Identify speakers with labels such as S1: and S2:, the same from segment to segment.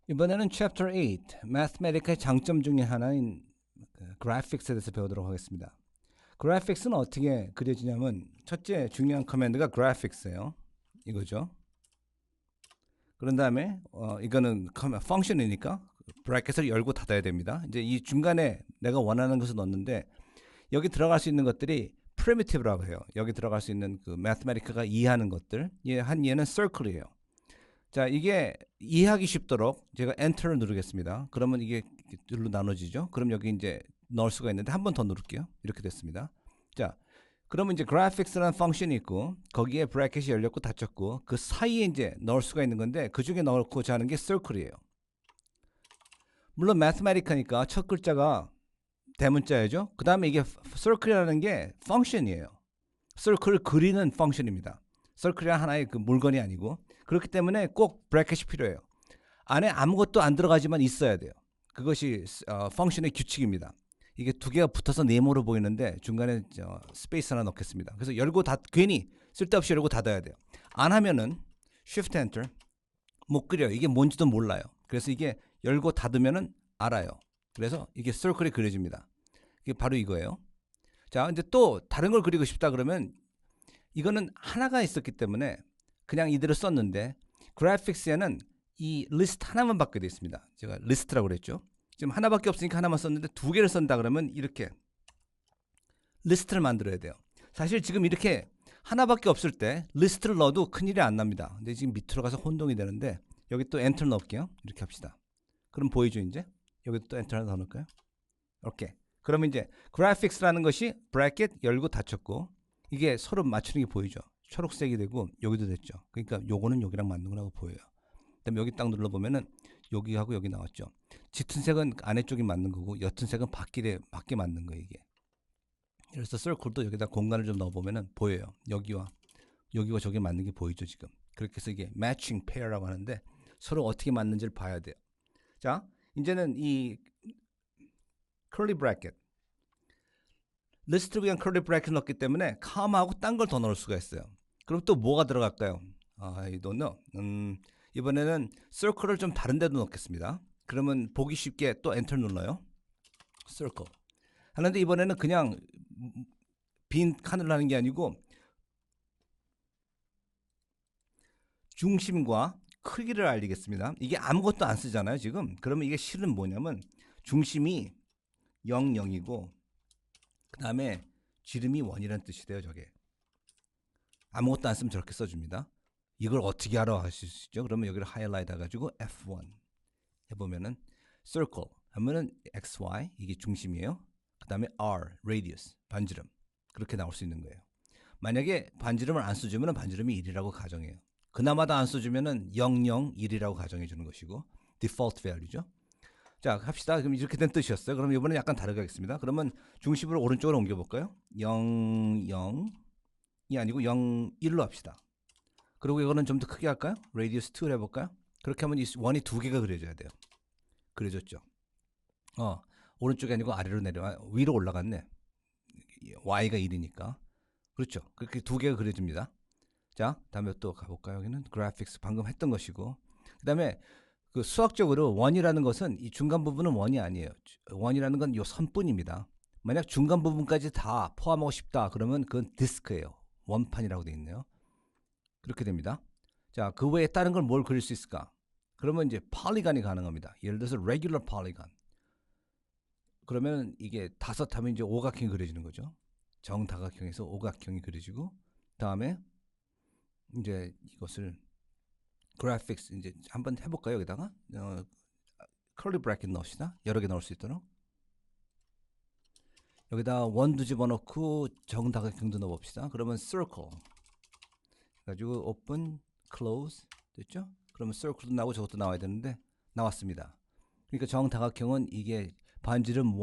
S1: 이번에는 Chapter 8, Mathematic의 장점 중에 하나인 Graphics에 대해서 배우도록 하겠습니다. Graphics는 어떻게 그려지냐면 첫째 중요한 커맨드가 Graphics예요. 이거죠. 그런 다음에 이거는 펑션이니까 브래켓을 열고 닫아야 됩니다. 이제 이 중간에 내가 원하는 것을 넣는데 여기 들어갈 수 있는 것들이 primitive라고 해요. 여기 들어갈 수 있는 그 mathematic가 이해하는 것들. 한 얘는 circle이에요. 자, 이게 이해하기 쉽도록 제가 엔터를 누르겠습니다. 그러면 이게 둘로 나눠지죠. 그럼 여기 이제 넣을 수가 있는데 한 번 더 누를게요. 이렇게 됐습니다. 자, 그러면 이제 graphics라는 펑션이 있고 거기에 브래켓이 열렸고 닫혔고 그 사이에 이제 넣을 수가 있는 건데 그 중에 넣고자 하는 게 circle이에요. 물론 mathematic하니까 첫 글자가 대문자예죠. 그 다음에 이게 circle이라는 게 펑션이에요. circle을 그리는 펑션입니다. circle이란 하나의 그 물건이 아니고 그렇기 때문에 꼭 브래켓이 필요해요. 안에 아무것도 안 들어가지만 있어야 돼요. 그것이 펑션의 규칙입니다. 이게 두 개가 붙어서 네모로 보이는데 중간에 스페이스 하나 넣겠습니다. 그래서 열고 괜히 쓸데없이 열고 닫아야 돼요. 안 하면은 Shift Enter 못 그려요. 이게 뭔지도 몰라요. 그래서 이게 열고 닫으면은 알아요. 그래서 이게 서클이 그려집니다. 이게 바로 이거예요. 자, 이제 또 다른 걸 그리고 싶다 그러면 이거는 하나가 있었기 때문에 그냥 이대로 썼는데 그래픽스에는 이 리스트 하나만 받게 되어 있습니다. 제가 리스트라고 그랬죠. 지금 하나밖에 없으니까 하나만 썼는데 두 개를 쓴다 그러면 이렇게 리스트를 만들어야 돼요. 사실 지금 이렇게 하나밖에 없을 때 리스트를 넣어도 큰일이 안 납니다. 근데 지금 밑으로 가서 혼동이 되는데 여기 또 엔터 넣을게요. 이렇게 합시다. 그럼 보이죠 이제? 여기 또 엔터 하나 더 넣을까요? 이렇게. 그러면 이제 그래픽스라는 것이 브래켓 열고 닫혔고 이게 서로 맞추는 게 보이죠. 초록색이 되고 여기도 됐죠. 그러니까 요거는 여기랑 맞는 거라고 보여요. 그다음에 여기 딱 눌러보면은 여기하고 여기 나왔죠. 짙은 색은 안에 쪽이 맞는 거고 옅은 색은 밖에 맞는 거예요 이게. 그래서 서클도 여기다 공간을 좀 넣어보면은 보여요. 여기와 저기 맞는 게 보이죠 지금. 그렇게 해서 이게 matching pair라고 하는데 서로 어떻게 맞는지를 봐야 돼요. 자, 이제는 이 curly bracket 리스트를 위한 curly bracket 넣기 때문에 comma하고 딴 걸 더 넣을 수가 있어요. 그럼 또 뭐가 들어갈까요? I don't know. 이번에는 circle을 좀 다른 데도 넣겠습니다. 그러면 보기 쉽게 또 엔터 눌러요. circle. 하는데 이번에는 그냥 빈 칸을 하는 게 아니고 중심과 크기를 알리겠습니다. 이게 아무것도 안 쓰잖아요, 지금. 그러면 이게 실은 뭐냐면 중심이 0, 0이고 그다음에 지름이 1이라는 뜻이 돼요, 저게. 아무것도 안 쓰면 저렇게 써줍니다. 이걸 어떻게 알아 하시죠? 그러면 여기를 하이라이트 해가지고 F1 해보면은 circle 하면은 XY 이게 중심이에요. 그 다음에 R radius 반지름 그렇게 나올 수 있는 거예요. 만약에 반지름을 안 써주면 반지름이 1이라고 가정해요. 그나마도 안 써주면은 0, 0, 1이라고 가정해 주는 것이고 디폴트 밸류죠. 자 합시다. 그럼 이렇게 된 뜻이었어요. 그럼 이번엔 약간 다르게 하겠습니다. 그러면 중심을 오른쪽으로 옮겨볼까요? 0, 0이 아니고 0, 1로 합시다. 그리고 이거는 좀 더 크게 할까요? radius 2를 해볼까요? 그렇게 하면 이 원이 두 개가 그려져야 돼요. 그려졌죠. 오른쪽이 아니고 아래로 내려와 위로 올라갔네. y가 1이니까. 그렇죠. 그렇게 두 개가 그려집니다. 자, 다음에 또 가볼까요? 여기는 graphics 방금 했던 것이고. 그다음에 그 수학적으로 원이라는 것은 이 중간 부분은 원이 아니에요. 원이라는 건 이 선뿐입니다. 만약 중간 부분까지 다 포함하고 싶다 그러면 그건 디스크예요. 원판이라고 되어 있네요. 그렇게 됩니다. 자, 그 외에 다른 걸 뭘 그릴 수 있을까? 그러면 이제 폴리건이 가능합니다. 예를 들어서 regular polygon. 그러면 이게 다섯 하면 이제 오각형이 그려지는 거죠. 정다각형에서 오각형이 그려지고 다음에 이제 이것을 graphics 이제 한번 해볼까요? 여기다가 curly bracket 넣읍시다. 여러 개 넣을 수 있도록. 여기다 원도 집어넣고 정다각형도 넣어봅시다. 그러면 circle 가지고 open, close 됐죠? 그러면 circle도 나오고 저것도 나와야 되는데 나왔습니다. 그러니까 정다각형은 이게 반지름이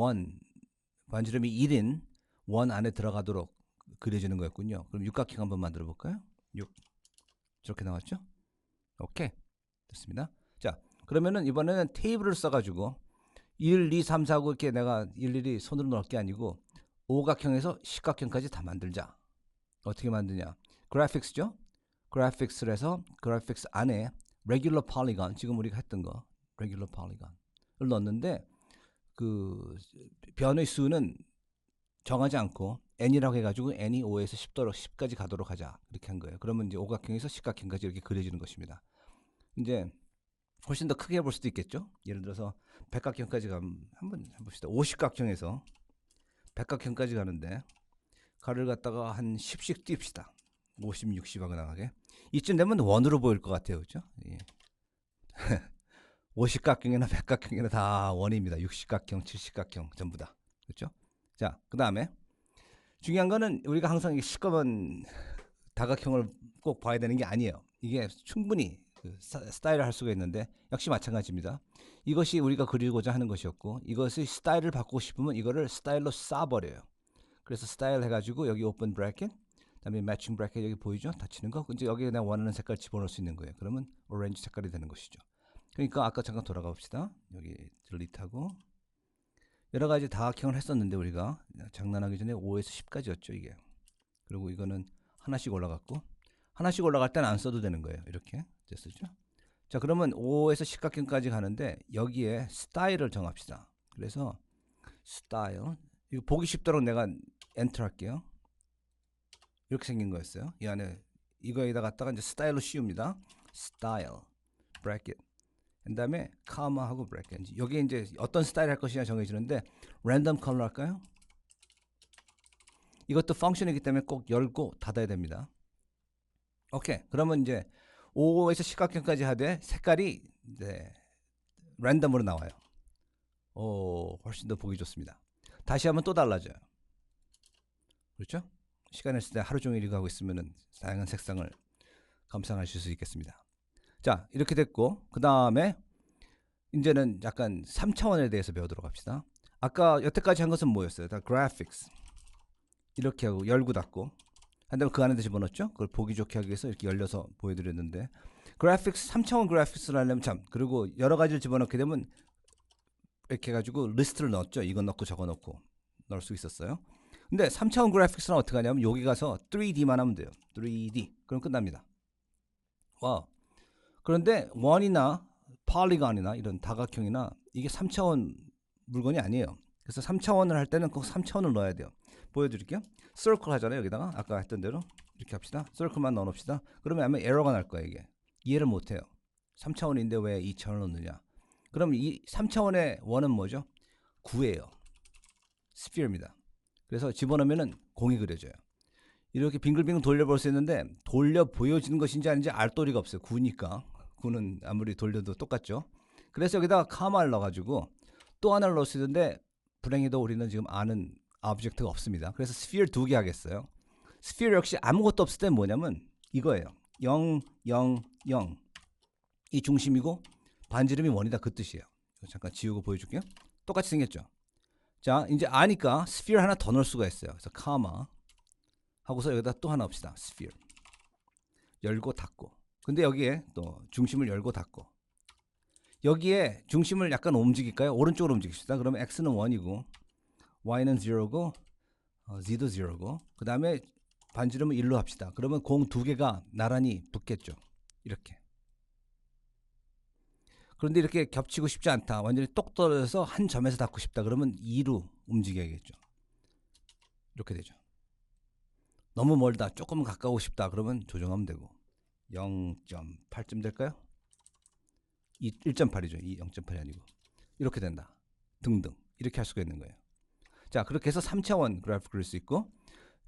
S1: 1인 원 안에 들어가도록 그려지는 거였군요. 그럼 육각형 한번 만들어 볼까요? 6 저렇게 나왔죠? 오케이 됐습니다. 자 그러면은 이번에는 테이블을 써가지고 1, 2, 3, 4 하고 이렇게 내가 일일이 손으로 넣을 게 아니고 오각형에서 십각형까지 다 만들자. 어떻게 만드냐? 그래픽스죠? 그래픽스를 해서 그래픽스 안에 regular polygon 지금 우리가 했던 거 regular polygon을 넣었는데 그 변의 수는 정하지 않고 n이라고 해가지고 n이 5에서 10까지 가도록 하자 이렇게 한 거예요. 그러면 이제 오각형에서 십각형까지 이렇게 그려지는 것입니다. 이제 훨씬 더 크게 해볼 수도 있겠죠. 예를 들어서 백각형까지 가면 한번 해봅시다. 50각형에서 백각형까지 가는데 가를 갖다가 한 10씩 띄웁시다. 50, 60하고 나가게. 이쯤 되면 원으로 보일 것 같아요. 그렇죠? 예. 50각형이나 백각형이나 다 원입니다. 60각형, 70각형 전부 다. 그렇죠? 자, 그 다음에 중요한 거는 우리가 항상 이 시꺼먼 다각형을 꼭 봐야 되는 게 아니에요. 이게 충분히 그 스타일을 할 수가 있는데 역시 마찬가지입니다. 이것이 우리가 그리고자 하는 것이었고 이것의 스타일을 바꾸고 싶으면 이거를 스타일로 쏴버려요. 그래서 스타일 해가지고 여기 오픈 브래켓, 그다음에 매칭 브래켓 여기 보이죠? 닫히는 거. 이제 여기에 내가 원하는 색깔 집어넣을 수 있는 거예요. 그러면 오렌지 색깔이 되는 것이죠. 그러니까 아까 잠깐 돌아가 봅시다. 여기 딜리트하고 여러 가지 다각형을 했었는데 우리가 장난하기 전에 5에서 10까지였죠 이게. 그리고 이거는 하나씩 올라갔고 하나씩 올라갈 때는 안 써도 되는 거예요. 이렇게 됐었죠. 자, 그러면 5에서 10각형까지 가는데 여기에 스타일을 정합시다. 그래서 스타일 이거 보기 쉽도록 내가 엔터 할게요. 이렇게 생긴 거였어요. 이 안에 이거에다 갖다가 이제 스타일로 씌웁니다. 스타일 브래켓 그 다음에 카마하고 브래켓. 여기에 이제 어떤 스타일 할 것이냐 정해지는데 랜덤 컬러 할까요? 이것도 펑션이기 때문에 꼭 열고 닫아야 됩니다. 오케이. 그러면 이제 5에서 10각형까지 하되 색깔이 이제 랜덤으로 나와요. 훨씬 더 보기 좋습니다. 다시 하면 또 달라져요. 그렇죠? 시간 있을 때 하루 종일 이거 하고 있으면은 다양한 색상을 감상하실 수 있겠습니다. 자, 이렇게 됐고 그 다음에 이제는 약간 3차원에 대해서 배우도록 합시다. 아까 여태까지 한 것은 뭐였어요? 다 그래픽스 이렇게 하고 열고 닫고 한다면 그 안에 집어넣었죠? 그걸 보기 좋게 하기 위해서 이렇게 열려서 보여드렸는데 그래픽스 3차원 그래픽스를 하려면 참 그리고 여러 가지를 집어넣게 되면 이렇게 해가지고 리스트를 넣었죠. 이거 넣고 저거 넣고 넣을 수 있었어요. 근데 3차원 그래픽스는 어떻게 하냐면 여기 가서 3D만 하면 돼요. 3D 그럼 끝납니다. 와. 그런데 원이나 폴리건이나 이런 다각형이나 이게 3차원 물건이 아니에요. 그래서 3차원을 할 때는 꼭 3차원을 넣어야 돼요. 보여드릴게요. 서클 하잖아요. 여기다가 아까 했던 대로 이렇게 합시다. 서클만 넣어놓읍시다. 그러면 아마 에러가 날 거예요. 이게 이해를 못해요. 3차원인데 왜 2차원을 넣느냐. 그럼 이 3차원의 원은 뭐죠? 9예요. 스피어입니다. 그래서 집어넣으면 공이 그려져요. 이렇게 빙글빙글 돌려볼 수 있는데 돌려 보여지는 것인지 아닌지 알 도리가 없어요. 9니까 9는 아무리 돌려도 똑같죠. 그래서 여기다가 카마를 넣어가지고 또 하나를 넣을 수 있는데 불행히도 우리는 지금 아는 오브젝트가 없습니다. 그래서 스피어 2개 하겠어요. 스피어 역시 아무것도 없을 때 뭐냐면 이거예요. 0, 0, 0. 이 중심이고 반지름이 1이다 그 뜻이에요. 잠깐 지우고 보여줄게요. 똑같이 생겼죠. 자, 이제 아니까 스피어 하나 더 넣을 수가 있어요. 그래서 카마 하고서 여기다 또 하나 합시다. 스피어 열고 닫고. 근데 여기에 또 중심을 열고 닫고. 여기에 중심을 약간 움직일까요? 오른쪽으로 움직입시다. 그러면 x는 1이고 y는 0고 z도 0고 그 다음에 반지름은 1로 합시다. 그러면 공 두 개가 나란히 붙겠죠. 이렇게. 그런데 이렇게 겹치고 싶지 않다. 완전히 똑 떨어져서 한 점에서 닿고 싶다. 그러면 2로 움직여야겠죠. 이렇게 되죠. 너무 멀다. 조금 가까우고 싶다. 그러면 조정하면 되고 0.8쯤 될까요? 1.8이죠. 0.8이 아니고 이렇게 된다. 등등 이렇게 할 수가 있는 거예요. 자, 그렇게 해서 3차원 그래프 그릴 수 있고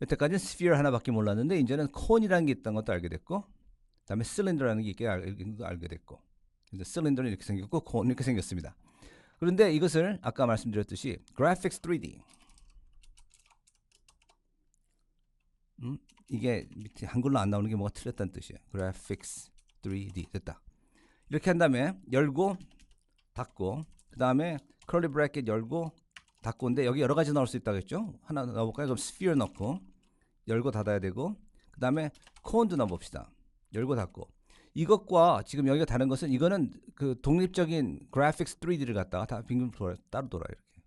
S1: 여태까지는 스피어 하나밖에 몰랐는데 이제는 콘이라는 게 있다는 것도 알게 됐고 그 다음에 실린더라는 게 알게 됐고 이제 실린더는 이렇게 생겼고 콘 이렇게 생겼습니다. 그런데 이것을 아까 말씀드렸듯이 Graphics 3D 이게 밑에 한글로 안 나오는 게 뭐가 틀렸다는 뜻이에요. Graphics 3D 됐다. 이렇게 한 다음에 열고 닫고 그 다음에 curly bracket 열고 닫고인데 여기 여러 가지 넣을 수 있다고 했죠. 하나 넣어볼까요? 그럼 sphere 넣고 열고 닫아야 되고 그 다음에 cone도 넣어봅시다. 열고 닫고 이것과 지금 여기가 다른 것은 이거는 그 독립적인 graphics 3D를 갖다가 다 빙빙 따로 돌아요. 이렇게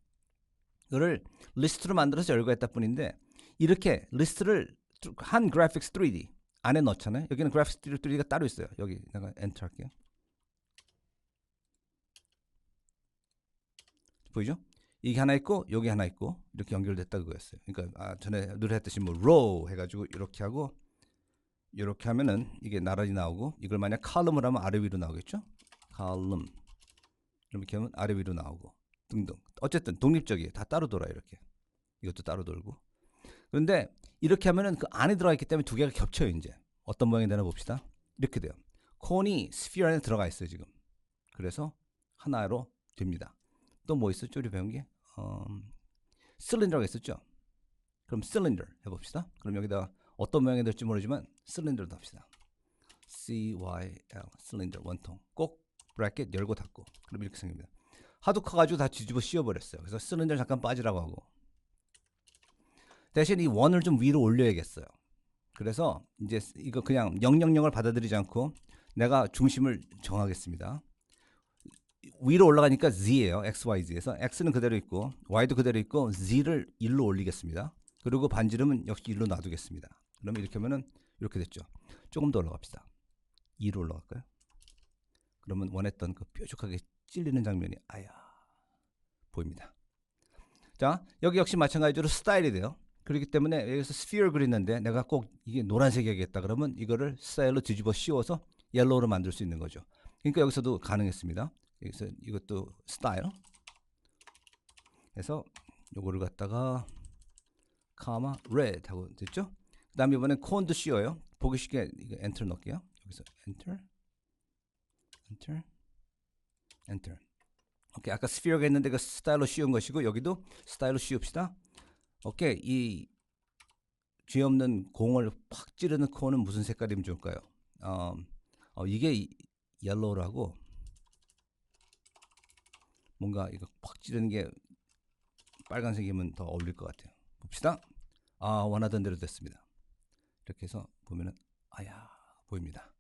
S1: 이거를 리스트로 만들어서 열고 했다 뿐인데 이렇게 리스트를 한 graphics 3D 안에 넣잖아요. 여기는 graphics 3D가 따로 있어요. 여기 내가 엔터 할게요. 보이죠? 이게 하나 있고 여기 하나 있고 이렇게 연결됐다 그거였어요. 그러니까 전에 늘 했듯이 뭐 row 해가지고 이렇게 하고 이렇게 하면은 이게 나란히 나오고 이걸 만약 column을 하면 아래 위로 나오겠죠? column 이렇게 하면 아래 위로 나오고 등등. 어쨌든 독립적이에요. 다 따로 돌아요. 이렇게 이것도 따로 돌고. 그런데 이렇게 하면은 그 안에 들어가 있기 때문에 두 개가 겹쳐요. 이제 어떤 모양이 되나 봅시다. 이렇게 돼요. 콘이 스피어 안에 들어가 있어요 지금. 그래서 하나로 됩니다. 또 뭐 있었죠? 우리 배운 게 실린더가 있었죠. 그럼 실린더 해봅시다. 그럼 여기다 어떤 모양이 될지 모르지만 실린더도 합시다. CYL 실린더 원통 꼭 브래켓 열고 닫고 그럼 이렇게 생깁니다. 하도 커가지고 다 뒤집어 씌워버렸어요. 그래서 실린더 잠깐 빠지라고 하고 대신 이 원을 좀 위로 올려야겠어요. 그래서 이제 이거 그냥 000을 받아들이지 않고 내가 중심을 정하겠습니다. 위로 올라가니까 Z예요. XYZ에서 X는 그대로 있고 Y도 그대로 있고 Z를 1로 올리겠습니다. 그리고 반지름은 역시 1로 놔두겠습니다. 그러면 이렇게 하면은 이렇게 됐죠. 조금 더 올라갑시다. 2로 올라갈까요? 그러면 원했던 그 뾰족하게 찔리는 장면이 보입니다. 자, 여기 역시 마찬가지로 스타일이 돼요. 그렇기 때문에 여기서 스피어 그리는데 내가 꼭 이게 노란색이 야겠다 그러면 이거를 스타일로 뒤집어 씌워서 옐로우로 만들 수 있는 거죠. 그러니까 여기서도 가능했습니다. 여기서 이것도 스타일 해서 요거를 갖다가 카마 레드 하고 됐죠? 그 다음에 이번엔 콘도 씌워요. 보기 쉽게 이거 엔터 넣을게요. 여기서 엔터 엔터 엔터. 오케이, 아까 스피어가 있는데 그 스타일로 씌운 것이고 여기도 스타일로 씌웁시다. 오케이, 이 죄 없는 공을 팍 찌르는 콘은 무슨 색깔이면 좋을까요? 이게 옐로우라고 뭔가 이거 팍 찌르는 게 빨간색이면 더 어울릴 것 같아요. 봅시다. 원하던 대로 됐습니다. 이렇게 해서 보면은 보입니다.